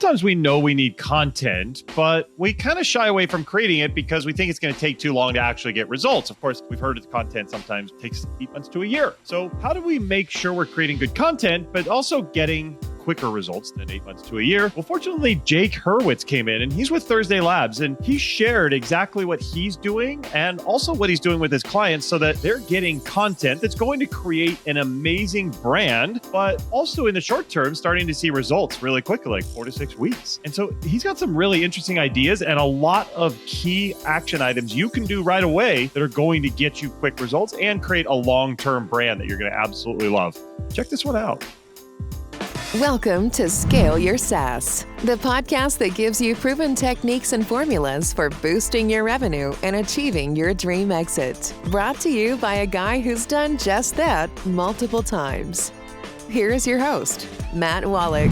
sometimes we know we need content, but we kind of shy away from creating it because we think it's going to take too long to actually get results. Of course, we've heard that content sometimes takes 8 months to a year. So how do we make sure we're creating good content, but also getting quicker results than 8 months to a year? Well, fortunately, Jake Hurwitz came in and he's with Thursday Labs, and he shared exactly what he's doing and also what he's doing with his clients so that they're getting content that's going to create an amazing brand, but also in the short term, starting to see results really quickly, like 4 to 6 weeks. And so he's got some really interesting ideas and a lot of key action items you can do right away that are going to get you quick results and create a long-term brand that you're going to absolutely love. Check this one out. Welcome to Scale Your SaaS, the podcast that gives you proven techniques and formulas for boosting your revenue and achieving your dream exit. Brought to you by a guy who's done just that multiple times. Here is your host, Matt Wolach.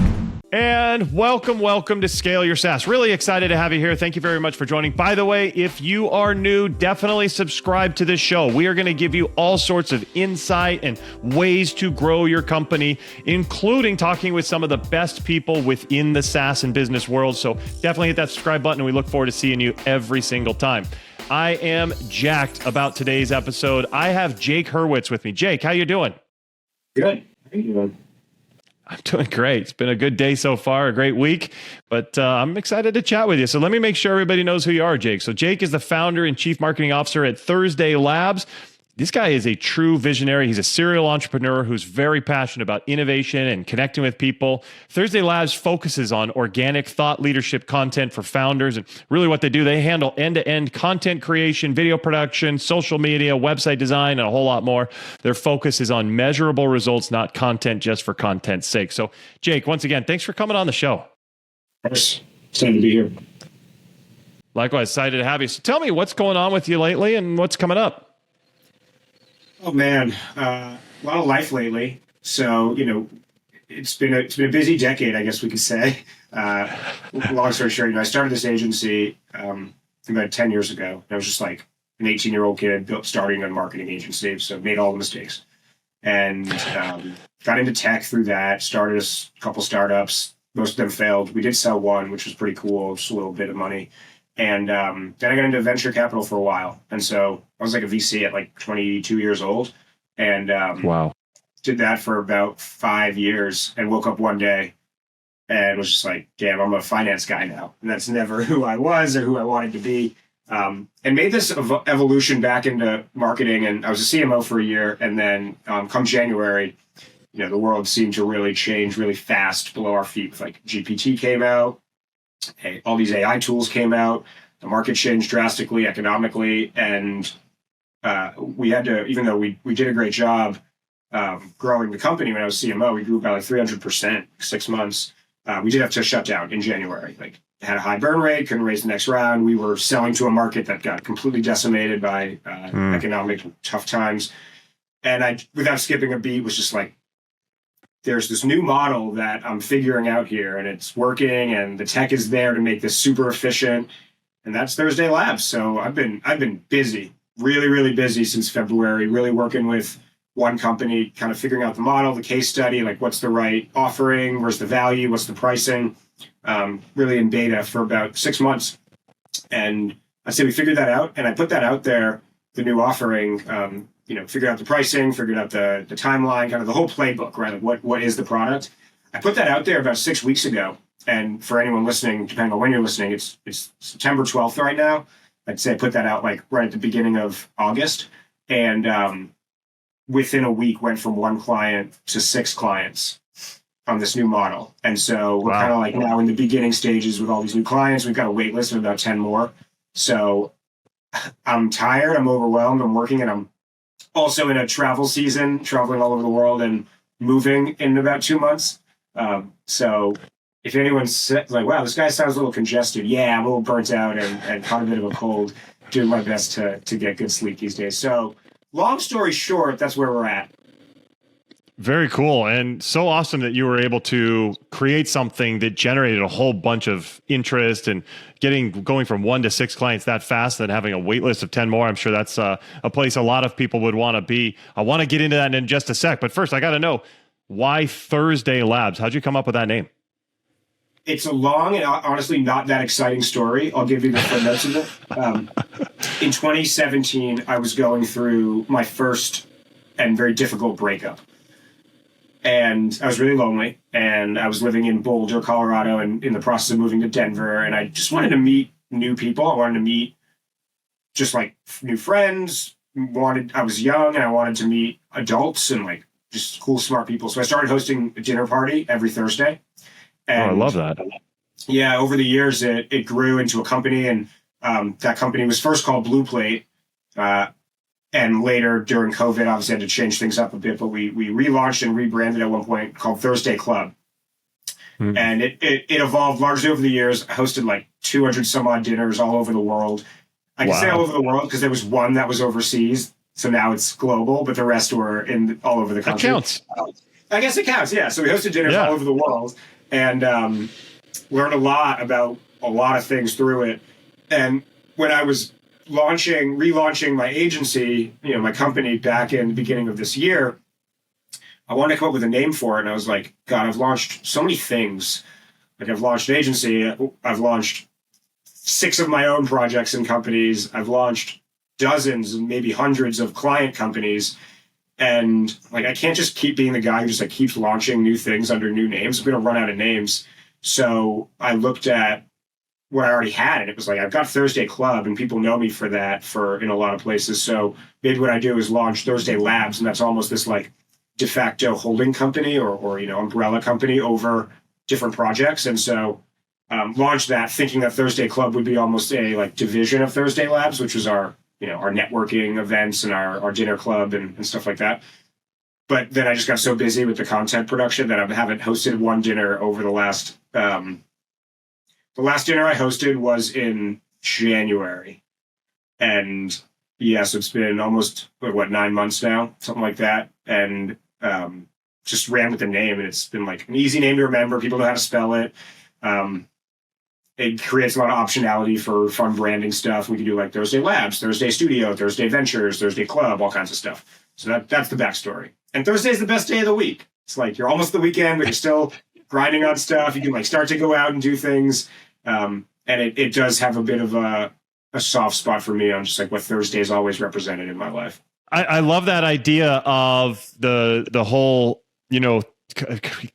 And welcome to Scale Your SaaS. Really excited to have you here. Thank you very much for joining. By the way, if you are new, definitely subscribe to this show. We are going to give you all sorts of insight and ways to grow your company, including talking with some of the best people within the SaaS and business world. So definitely hit that subscribe button, and we look forward to seeing you every single time. I am jacked about today's episode. I have Jake Hurwitz with me. Jake, how you doing? Good. How you doing? I'm doing great. It's been a good day so far, a great week, but I'm excited to chat with you. So let me make sure everybody knows who you are, Jake. So Jake is the founder and chief marketing officer at Thursday Labs. This guy is a true visionary. He's a serial entrepreneur who's very passionate about innovation and connecting with people. Thursday Labs focuses on organic thought leadership content for founders. And really what they do, they handle end-to-end content creation, video production, social media, website design, and a whole lot more. Their focus is on measurable results, not content just for content's sake. So Jake, once again, thanks for coming on the show. Excited to be here. Likewise, excited to have you. So tell me what's going on with you lately and what's coming up. Oh man, a lot of life lately. So, it's been a busy decade, I guess we could say. Long story short, I started this agency about 10 years ago. I was just like an 18-year-old kid starting a marketing agency, so made all the mistakes. And got into tech through that, started a couple startups. Most of them failed. We did sell one, which was pretty cool, just a little bit of money. And then I got into venture capital for a while. And so I was like a VC at like 22 years old. And wow, did that for about 5 years and woke up one day and was just like, damn, I'm a finance guy now. And that's never who I was or who I wanted to be. And made this evolution back into marketing. And I was a CMO for a year. And then come January, the world seemed to really change really fast below our feet. Like GPT came out. All these AI tools came out, the market changed drastically economically, and we had to, even though we did a great job growing the company when I was CMO, we grew by like 300%, 6 months. We did have to shut down in January, like had a high burn rate, couldn't raise the next round. We were selling to a market that got completely decimated by economic tough times. And I, without skipping a beat, was just like, there's this new model that I'm figuring out here and it's working and the tech is there to make this super efficient. And that's Thursday Labs. So I've been busy, really busy since February, really working with one company, kind of figuring out the model, the case study, like what's the right offering, where's the value, what's the pricing, really in beta for about 6 months. And I'd say we figured that out and I put that out there, the new offering, figured out the pricing, figured out the timeline, kind of the whole playbook, right? Like what is the product? I put that out there about 6 weeks ago. And for anyone listening, depending on when you're listening, it's September 12th right now. I'd say I put that out like right at the beginning of August. And within a week went from 1 client to 6 clients on this new model. And so we're kind of like now in the beginning stages with all these new clients. We've got a wait list of about 10 more. So I'm tired, I'm overwhelmed, I'm working, and I'm also in a travel season, traveling all over the world and moving in about 2 months. So if anyone's like, wow, this guy sounds a little congested. Yeah, I'm a little burnt out and caught a bit of a cold. Doing my best to get good sleep these days. So long story short, that's where we're at. Very cool. And so awesome that you were able to create something that generated a whole bunch of interest and going from 1 to 6 clients that fast and having a wait list of 10 more. I'm sure that's a place a lot of people would want to be. I want to get into that in just a sec. But first, I got to know, why Thursday Labs? How'd you come up with that name? It's a long and honestly not that exciting story. I'll give you the footnotes of it. In 2017, I was going through my first and very difficult breakup. And I was really lonely, and I was living in Boulder, Colorado, and in the process of moving to Denver. And I just wanted to meet new people. I wanted to meet just like new friends. I was young, and I wanted to meet adults and like just cool, smart people. So I started hosting a dinner party every Thursday. And I love that. Yeah, over the years, it grew into a company, and that company was first called Blue Plate. And later, during COVID, obviously had to change things up a bit, but we relaunched and rebranded at one point called Thursday Club. Mm-hmm. And it evolved largely over the years. I hosted like 200 some odd dinners all over the world. I can say all over the world because there was one that was overseas. So now it's global, but the rest were all over the country. That counts. I guess it counts, yeah. So we hosted dinners all over the world and learned a lot about a lot of things through it. And when I was relaunching my agency, my company back in the beginning of this year, I wanted to come up with a name for it. And I was like, God, I've launched so many things. Like I've launched an agency. I've launched 6 of my own projects and companies. I've launched dozens and maybe hundreds of client companies. And like, I can't just keep being the guy who just like keeps launching new things under new names. I'm going to run out of names. So I looked at what I already had, and it was like, I've got Thursday Club, and people know me for that in a lot of places. So maybe what I do is launch Thursday Labs, and that's almost this like de facto holding company or umbrella company over different projects. And so launched that thinking that Thursday Club would be almost a like division of Thursday Labs, which was our networking events and our dinner club and stuff like that. But then I just got so busy with the content production that I haven't hosted one dinner over the last. The last dinner I hosted was in January. And yes, it's been almost, 9 months now, something like that. And just ran with the name. And it's been like an easy name to remember. People know how to spell it. It creates a lot of optionality for fun branding stuff. We can do like Thursday Labs, Thursday Studio, Thursday Ventures, Thursday Club, all kinds of stuff. So that's the backstory. And Thursday is the best day of the week. It's like you're almost the weekend, but you're still grinding on stuff. You can like start to go out and do things. And it does have a bit of a soft spot for me on just like what Thursday is always represented in my life. I love that idea of the whole,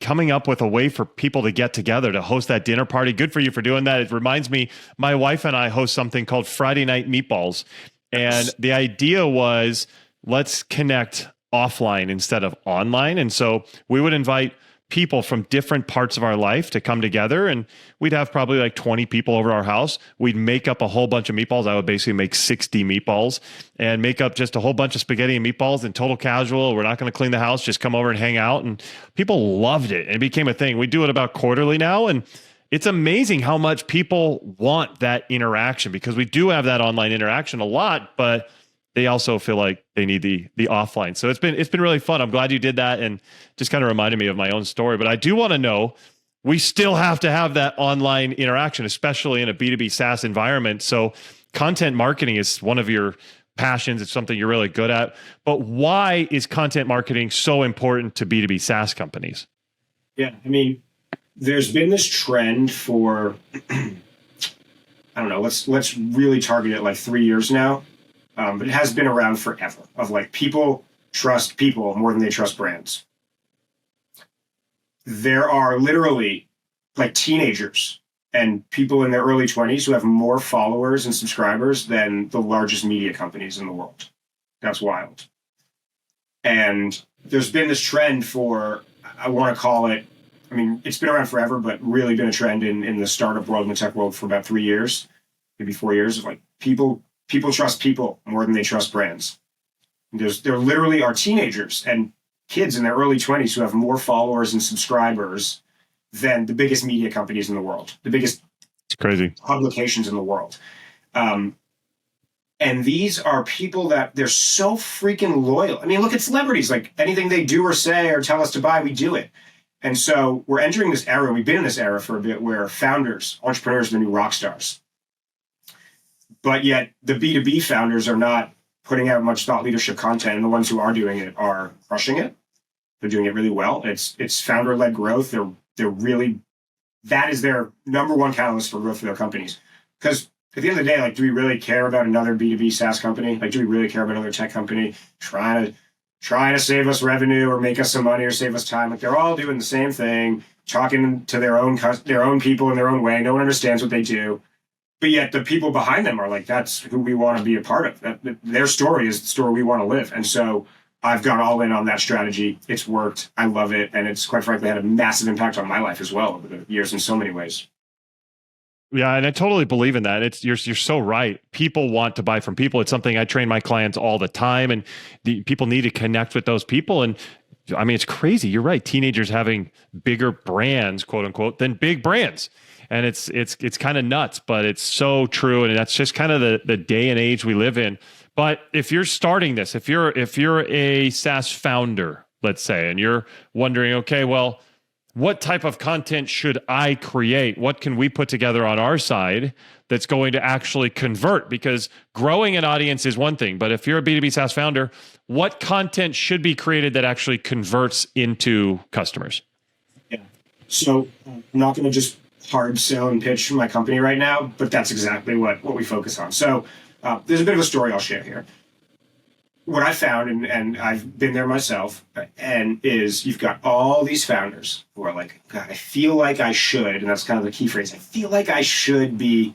coming up with a way for people to get together to host that dinner party. Good for you for doing that. It reminds me, my wife and I host something called Friday Night Meatballs. And the idea was, let's connect offline instead of online. And so we would invite people from different parts of our life to come together, and we'd have probably like 20 people over our house. We'd make up a whole bunch of meatballs. I would basically make 60 meatballs and make up just a whole bunch of spaghetti and meatballs and total casual. We're not going to clean the house, just come over and hang out. And people loved it. It became a thing. We do it about quarterly now. And it's amazing how much people want that interaction, because we do have that online interaction a lot, but they also feel like they need the offline. So it's been really fun. I'm glad you did that, and just kind of reminded me of my own story. But I do want to know, we still have to have that online interaction, especially in a B2B SaaS environment. So content marketing is one of your passions. It's something you're really good at. But why is content marketing so important to B2B SaaS companies? Yeah, I mean, there's been this trend for, I don't know, let's really target it like 3 years now. But it has been around forever, of like people trust people more than they trust brands. There are literally like teenagers and people in their early 20s who have more followers and subscribers than the largest media companies in the world. That's wild. And there's been this trend for, I want to call it, I mean, it's been around forever, but really been a trend in the startup world and the tech world for about 3 years, maybe 4 years, of like people trust people more than they trust brands. There literally are teenagers and kids in their early 20s who have more followers and subscribers than the biggest media companies in the world, the biggest publications in the world. And these are people that they're so freaking loyal. I mean, look at celebrities, like anything they do or say or tell us to buy, we do it. And so we're entering this era, we've been in this era for a bit, where founders, entrepreneurs are the new rock stars. But yet the B2B founders are not putting out much thought leadership content, and the ones who are doing it are crushing it. They're doing it really well. It's founder-led growth. They're really that is their number one catalyst for growth for their companies. Because at the end of the day, like, do we really care about another B2B SaaS company? Like, do we really care about another tech company trying to save us revenue or make us some money or save us time? Like, they're all doing the same thing, talking to their own people in their own way. No one understands what they do. But yet the people behind them are like, that's who we want to be a part of. Their story is the story we want to live. And so I've gone all in on that strategy. It's worked. I love it. And it's quite frankly had a massive impact on my life as well over the years in so many ways. Yeah, and I totally believe in that. You're so right. People want to buy from people. It's something I train my clients all the time, and people need to connect with those people. And I mean, it's crazy. You're right. Teenagers having bigger brands, quote unquote, than big brands. And it's kind of nuts, but it's so true. And that's just kind of the day and age we live in. But if you're starting this, if you're a SaaS founder, let's say, and you're wondering, okay, well, what type of content should I create? What can we put together on our side that's going to actually convert? Because growing an audience is one thing, but if you're a B2B SaaS founder, what content should be created that actually converts into customers? Yeah. So I'm not going to just hard sell and pitch my company right now, but that's exactly what we focus on. So there's a bit of a story I'll share here. What I found, and I've been there myself, and is you've got all these founders who are like, God, I feel like I should, and that's kind of the key phrase, I feel like I should be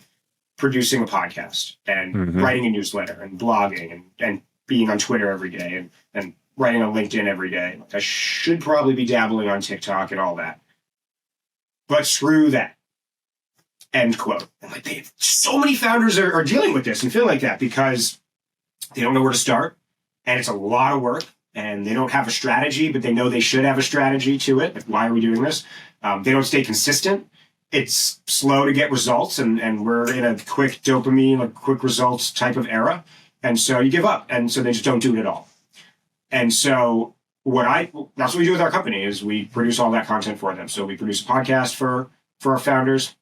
producing a podcast and writing a newsletter and blogging and being on Twitter every day and writing on LinkedIn every day. Like, I should probably be dabbling on TikTok and all that. But screw that. End quote. And like, so many founders are dealing with this and feel like that because they don't know where to start. And it's a lot of work, and they don't have a strategy, but they know they should have a strategy to it. Like, why are we doing this? They don't stay consistent. It's slow to get results, and we're in a quick dopamine, like quick results type of era. And so you give up, and so they just don't do it at all. And so that's what we do with our company is we produce all that content for them. So we produce a podcast for our founders.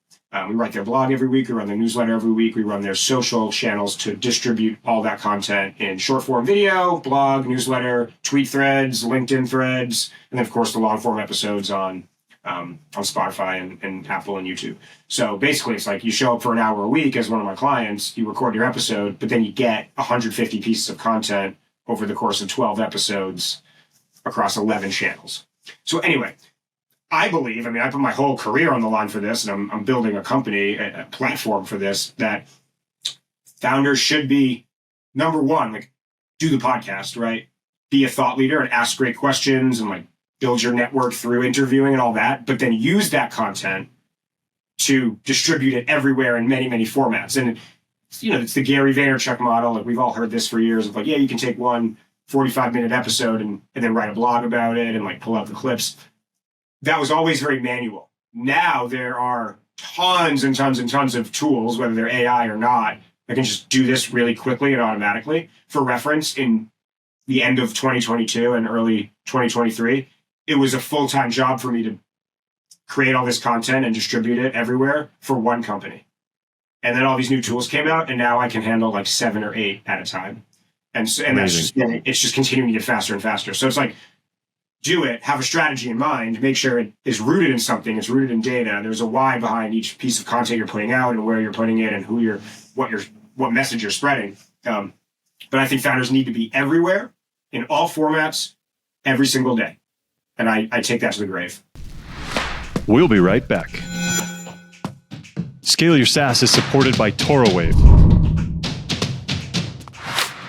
We write their blog every week. We run their newsletter every week. We run their social channels to distribute all that content in short form video, blog, newsletter, tweet threads, LinkedIn threads, and then of course the long form episodes on Spotify and Apple and YouTube. So basically it's like you show up for an hour a week as one of my clients, you record your episode, but then you get 150 pieces of content over the course of 12 episodes across 11 channels. So anyway, I believe, I put my whole career on the line for this, and I'm building a company, a platform for this, that founders should be, number one, like, do the podcast, right? Be a thought leader and ask great questions and like build your network through interviewing and all that, but then use that content to distribute it everywhere in many, many formats. And, it's the Gary Vaynerchuk model. Like, we've all heard this for years of like, yeah, you can take one 45-minute episode and then write a blog about it and like pull out the clips. That was always very manual. Now there are tons and tons and tons of tools, whether they're AI or not, that can just do this really quickly and automatically. For reference, in the end of 2022 and early 2023, it was a full-time job for me to create all this content and distribute it everywhere for one company. And then all these new tools came out, and now I can handle like 7 or 8 at a time. And it's just continuing to get faster and faster. So it's like, do it, have a strategy in mind, make sure it is rooted in something, it's rooted in data. There's a why behind each piece of content you're putting out and where you're putting it and what message you're spreading. But I think founders need to be everywhere in all formats every single day. And I take that to the grave. We'll be right back. Scale Your SaaS is supported by ToroWave.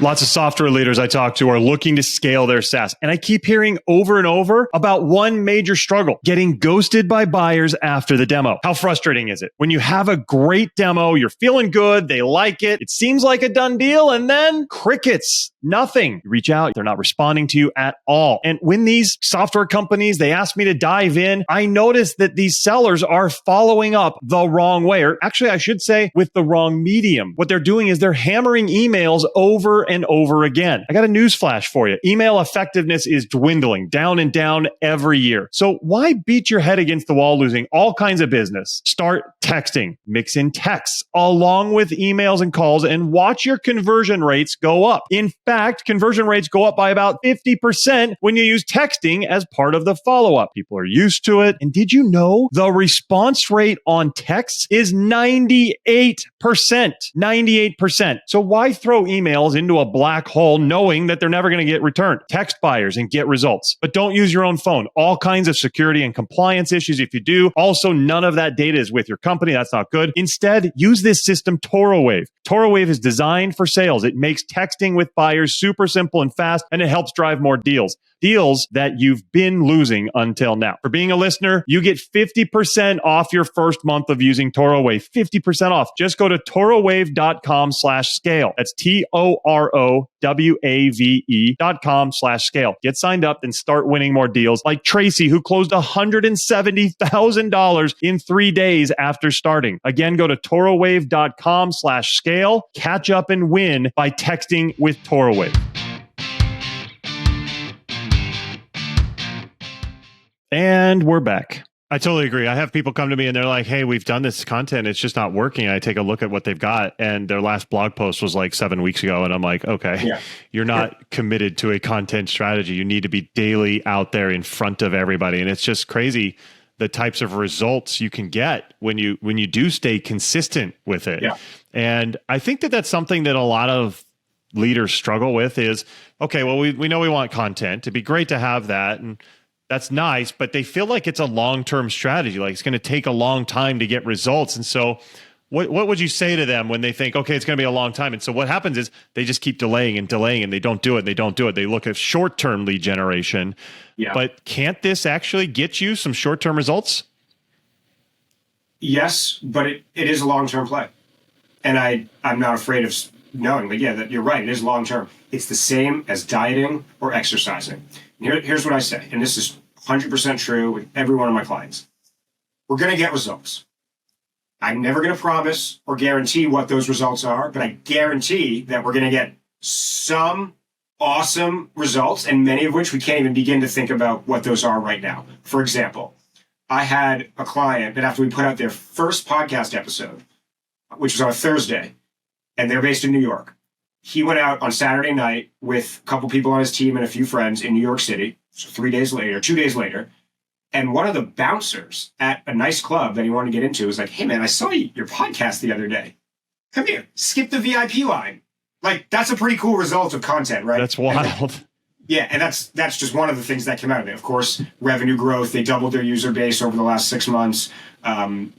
Lots of software leaders I talk to are looking to scale their SaaS. And I keep hearing over and over about one major struggle: getting ghosted by buyers after the demo. How frustrating is it when you have a great demo, you're feeling good, they like it, it seems like a done deal, and then crickets, nothing. You reach out, they're not responding to you at all. And when these software companies, they ask me to dive in, I notice that these sellers are following up the wrong way, or actually I should say with the wrong medium. What they're doing is they're hammering emails over and over again. I got a news flash for you. Email effectiveness is dwindling down and down every year. So why beat your head against the wall losing all kinds of business? Start texting, mix in texts along with emails and calls, and watch your conversion rates go up. In fact, fact, conversion rates go up by about 50% when you use texting as part of the follow-up. People are used to it. And did you know the response rate on texts is 98%? 98%. So why throw emails into a black hole knowing that they're never going to get returned? Text buyers and get results. But don't use your own phone. All kinds of security and compliance issues if you do. Also, none of that data is with your company. That's not good. Instead, use this system, ToroWave. ToroWave is designed for sales. It makes texting with buyers super simple and fast, and it helps drive more deals. Deals that you've been losing until now. For being a listener, you get 50% off your first month of using ToroWave. 50% off. Just go to torowave.com/scale. That's TOROWAVE.com/scale. Get signed up and start winning more deals like Tracy, who closed $170,000 in 3 days after starting. Again, go to torowave.com/scale. Catch up and win by texting with ToroWave. And we're back. I totally agree. I have people come to me and they're like, hey, we've done this content. It's just not working. I take a look at what they've got and their last blog post was like 7 weeks ago. And I'm like, okay, you're not committed to a content strategy. You need to be daily out there in front of everybody. And it's just crazy the types of results you can get when you do stay consistent with it. Yeah. And I think that that's something that a lot of leaders struggle with is, okay, well, we know we want content. It'd be great to have that. And that's nice, but they feel like it's a long-term strategy. Like it's going to take a long time to get results. And so what would you say to them when they think, okay, it's going to be a long time? And so what happens is they just keep delaying and delaying and they don't do it. They don't do it. They look at short-term lead generation. Yeah. But can't this actually get you some short-term results? Yes, but it is a long-term play. And I'm not afraid of knowing, but yeah, that you're right. It is long-term. It's the same as dieting or exercising. Here's what I say, and this is 100% true with every one of my clients. We're going to get results. I'm never going to promise or guarantee what those results are, but I guarantee that we're going to get some awesome results, and many of which we can't even begin to think about what those are right now. For example, I had a client that after we put out their first podcast episode, which was on a Thursday, and they're based in New York, he went out on Saturday night with a couple people on his team and a few friends in New York City. So 2 days later, and one of the bouncers at a nice club that he wanted to get into was like, hey man, I saw your podcast the other day. Come here, skip the VIP line. Like that's a pretty cool result of content, right? That's wild. And that's just one of the things that came out of it. Of course, revenue growth, they doubled their user base over the last 6 months. All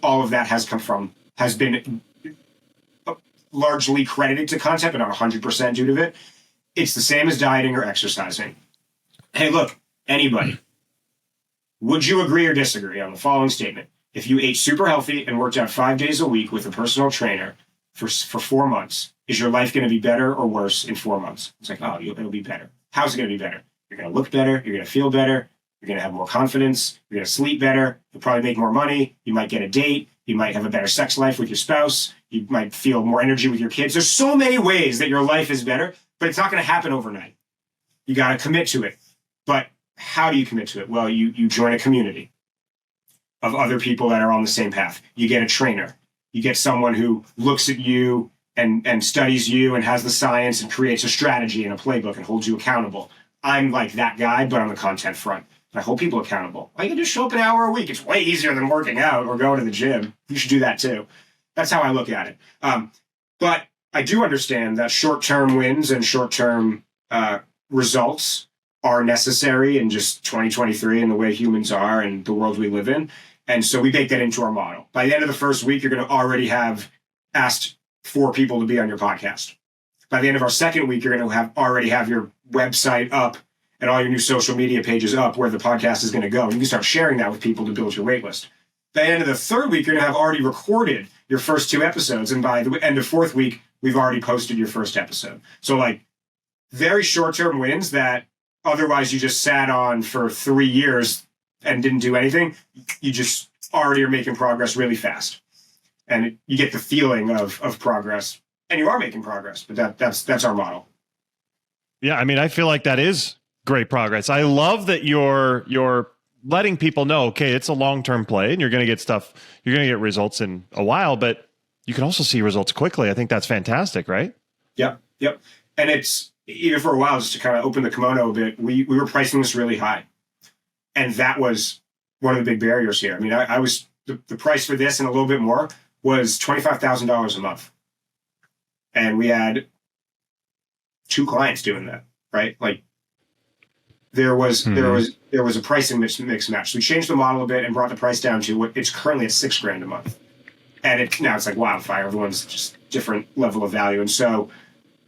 of that has been largely credited to content, but not 100% due to it. It's the same as dieting or exercising. Hey, look, anybody, would you agree or disagree on the following statement? If you ate super healthy and worked out 5 days a week with a personal trainer for 4 months, is your life going to be better or worse in 4 months? It's like, oh, it'll be better. How's it going to be better? You're going to look better. You're going to feel better. You're going to have more confidence. You're going to sleep better. You'll probably make more money. You might get a date. You might have a better sex life with your spouse. You might feel more energy with your kids. There's so many ways that your life is better, but it's not going to happen overnight. You got to commit to it. But how do you commit to it? Well, you join a community of other people that are on the same path. You get a trainer. You get someone who looks at you and studies you and has the science and creates a strategy and a playbook and holds you accountable. I'm like that guy, but on the content front. I hold people accountable. I can just show up an hour a week. It's way easier than working out or going to the gym. You should do that too. That's how I look at it. But I do understand that short-term wins and short-term results are necessary in just 2023 and the way humans are and the world we live in. And so we bake that into our model. By the end of the first week, you're going to already have asked 4 people to be on your podcast. By the end of our second week, you're going to already have your website up and all your new social media pages up where the podcast is going to go. And you can start sharing that with people to build your wait list. By the end of the third week, you're going to have already recorded your first 2 episodes. And by the end of 4th week, we've already posted your first episode. So like very short-term wins that otherwise you just sat on for 3 years and didn't do anything. You just already are making progress really fast. And you get the feeling of progress. And you are making progress, but that's our model. Yeah, I mean, I feel like that is great progress. I love that you're letting people know, okay, it's a long-term play and you're going to get results in a while, but you can also see results quickly. I think that's fantastic, right? Yep. And it's, even for a while, just to kind of open the kimono a bit, we were pricing this really high. And that was one of the big barriers here. I mean, I was, the price for this and a little bit more was $25,000 a month. And we had 2 clients doing that, right? Like there was a pricing mix match. So we changed the model a bit and brought the price down to what it's currently at $6,000 a month. And now it's like wildfire. Everyone's just different level of value. And so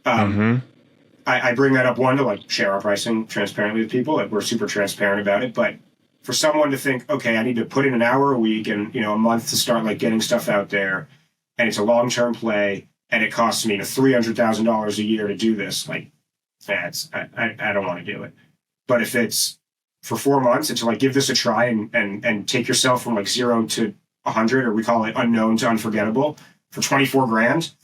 I bring that up, one, to like share our pricing transparently with people. Like we're super transparent about it. But for someone to think, okay, I need to put in an hour a week and, a month to start like getting stuff out there, and it's a long-term play, and it costs me $300,000 a year to do this, like, I don't want to do it. But if it's for 4 months and to like give this a try and take yourself from like 0 to 100, or we call it unknown to unforgettable, for $24,000,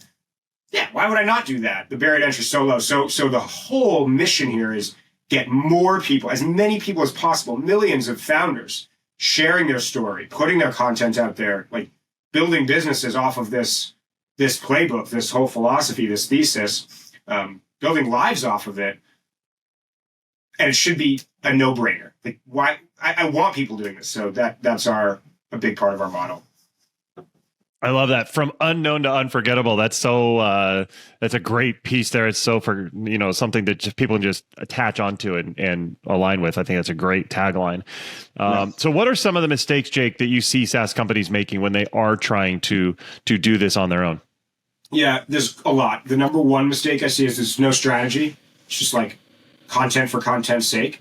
yeah, why would I not do that? The barrier to entry is so low. So the whole mission here is get more people, as many people as possible, millions of founders sharing their story, putting their content out there, like building businesses off of this playbook, this whole philosophy, this thesis, building lives off of it. And it should be a no-brainer. Like, why? I want people doing this. So that's a big part of our model. I love that. From unknown to unforgettable. That's so, that's a great piece there. It's so for, something that just people can just attach onto and align with. I think that's a great tagline. So what are some of the mistakes, Jake, that you see SaaS companies making when they are trying to do this on their own? Yeah, there's a lot. The number one mistake I see is there's no strategy. It's just like content for content's sake.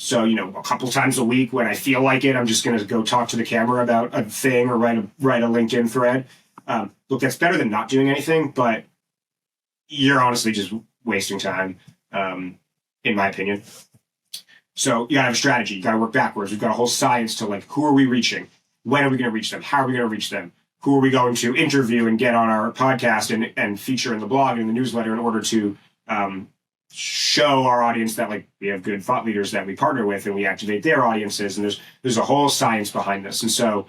So, a couple times a week when I feel like it, I'm just going to go talk to the camera about a thing or write a LinkedIn thread. Look, that's better than not doing anything, but you're honestly just wasting time, in my opinion. So you got to have a strategy. You got to work backwards. We've got a whole science to like, who are we reaching? When are we going to reach them? How are we going to reach them? Who are we going to interview and get on our podcast and feature in the blog and the newsletter in order to show our audience that like we have good thought leaders that we partner with and we activate their audiences, and there's a whole science behind this. And so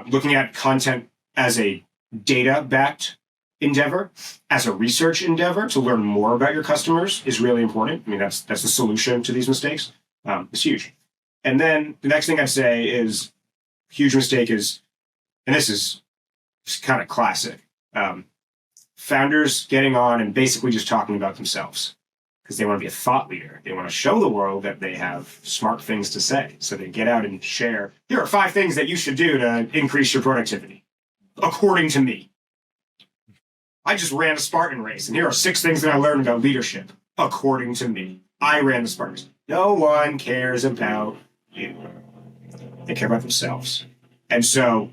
looking at content as a data-backed endeavor, as a research endeavor to learn more about your customers is really important. I mean, that's the solution to these mistakes. It's huge. And then the next thing I'd say is huge mistake is, and this is kind of classic, founders getting on and basically just talking about themselves. Because they want to be a thought leader. They want to show the world that they have smart things to say. So they get out and share, here are 5 things that you should do to increase your productivity, according to me. I just ran a Spartan race, and here are 6 things that I learned about leadership, according to me. I ran the Spartan race. No one cares about you. They care about themselves. And so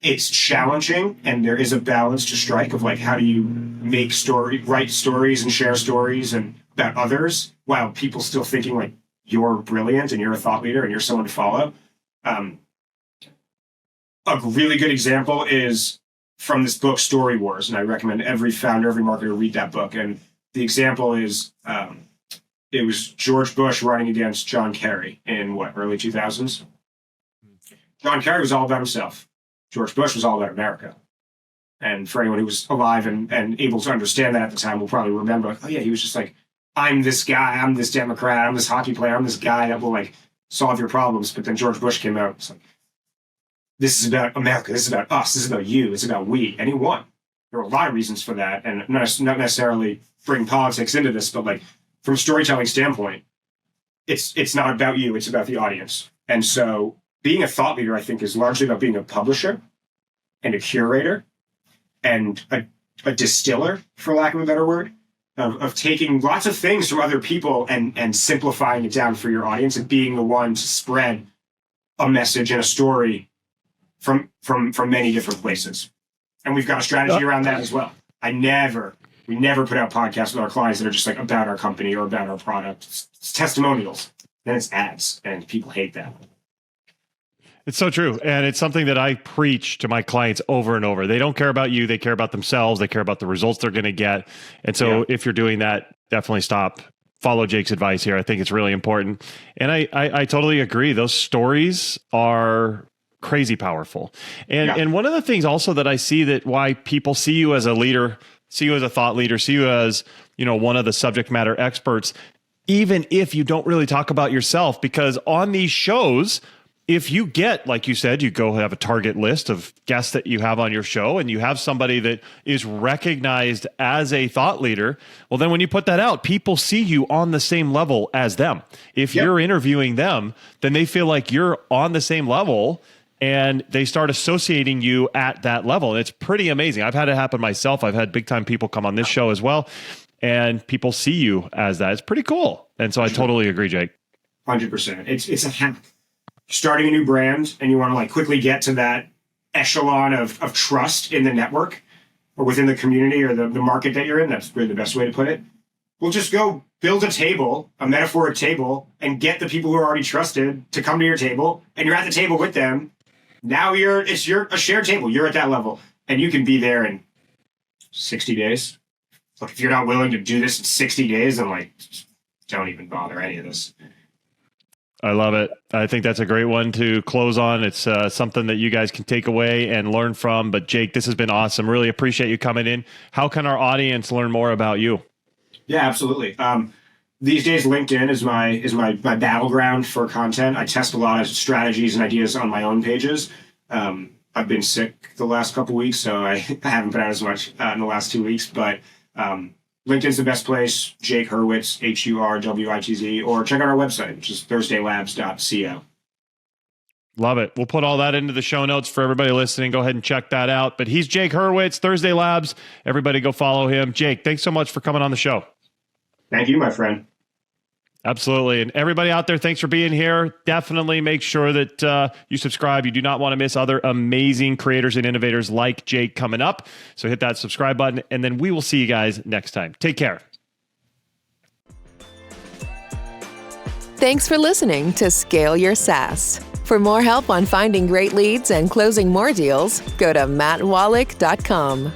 it's challenging, and there is a balance to strike of like, how do you write stories and share stories and about others while people still thinking like you're brilliant and you're a thought leader and you're someone to follow. A really good example is from this book, Story Wars. And I recommend every founder, every marketer read that book. And the example is, it was George Bush running against John Kerry in early 2000s. John Kerry was all about himself. George Bush was all about America. And for anyone who was alive and able to understand that at the time will probably remember, like, oh yeah, he was just like, I'm this guy, I'm this Democrat, I'm this hockey player, I'm this guy that will like solve your problems. But then George Bush came out, it's like, this is about America, this is about us, this is about you, it's about we. And he won. There were a lot of reasons for that, and not necessarily bring politics into this, but like from a storytelling standpoint, it's not about you, it's about the audience. And so being a thought leader, I think, is largely about being a publisher and a curator and a distiller, for lack of a better word, of taking lots of things from other people and simplifying it down for your audience and being the one to spread a message and a story from many different places. And we've got a strategy around that as well. We never put out podcasts with our clients that are just like about our company or about our product. It's testimonials. Then it's ads, and people hate that. It's so true. And it's something that I preach to my clients over and over. They don't care about you. They care about themselves. They care about the results they're going to get. And so if you're doing that, definitely stop. Follow Jake's advice here. I think it's really important. And I totally agree. Those stories are crazy powerful. And one of the things also that I see that why people see you as a leader see you as a thought leader, see you as, one of the subject matter experts, even if you don't really talk about yourself, because on these shows, if you get, like you said, you go have a target list of guests that you have on your show and you have somebody that is recognized as a thought leader, well, then when you put that out, people see you on the same level as them. If you're interviewing them, then they feel like you're on the same level and they start associating you at that level. And it's pretty amazing. I've had it happen myself. I've had big time people come on this show as well, and people see you as that. It's pretty cool. And so I totally agree, Jake. 100%. It's a hack. Starting a new brand and you want to like quickly get to that echelon of trust in the network or within the community or the market that you're in. That's really the best way to put it. We'll just go build a table, a metaphoric table, and get the people who are already trusted to come to your table, and you're at the table with them. Now it's a shared table. You're at that level and you can be there in 60 days. Look, if you're not willing to do this in 60 days, then like, don't even bother any of this. I love it. I think that's a great one to close on. It's something that you guys can take away and learn from. But Jake, this has been awesome. Really appreciate you coming in. How can our audience learn more about you? Yeah, absolutely. These days, LinkedIn is my battleground for content. I test a lot of strategies and ideas on my own pages. I've been sick the last couple of weeks, so I haven't put out as much in the last 2 weeks. But LinkedIn's the best place. Jake Hurwitz, Hurwitz, or check out our website, which is thursdaylabs.co. Love it. We'll put all that into the show notes for everybody listening. Go ahead and check that out. But he's Jake Hurwitz, Thursday Labs. Everybody go follow him. Jake, thanks so much for coming on the show. Thank you, my friend. Absolutely. And everybody out there, thanks for being here. Definitely make sure that you subscribe. You do not want to miss other amazing creators and innovators like Jake coming up. So hit that subscribe button, and then we will see you guys next time. Take care. Thanks for listening to Scale Your SaaS. For more help on finding great leads and closing more deals, go to mattwolach.com.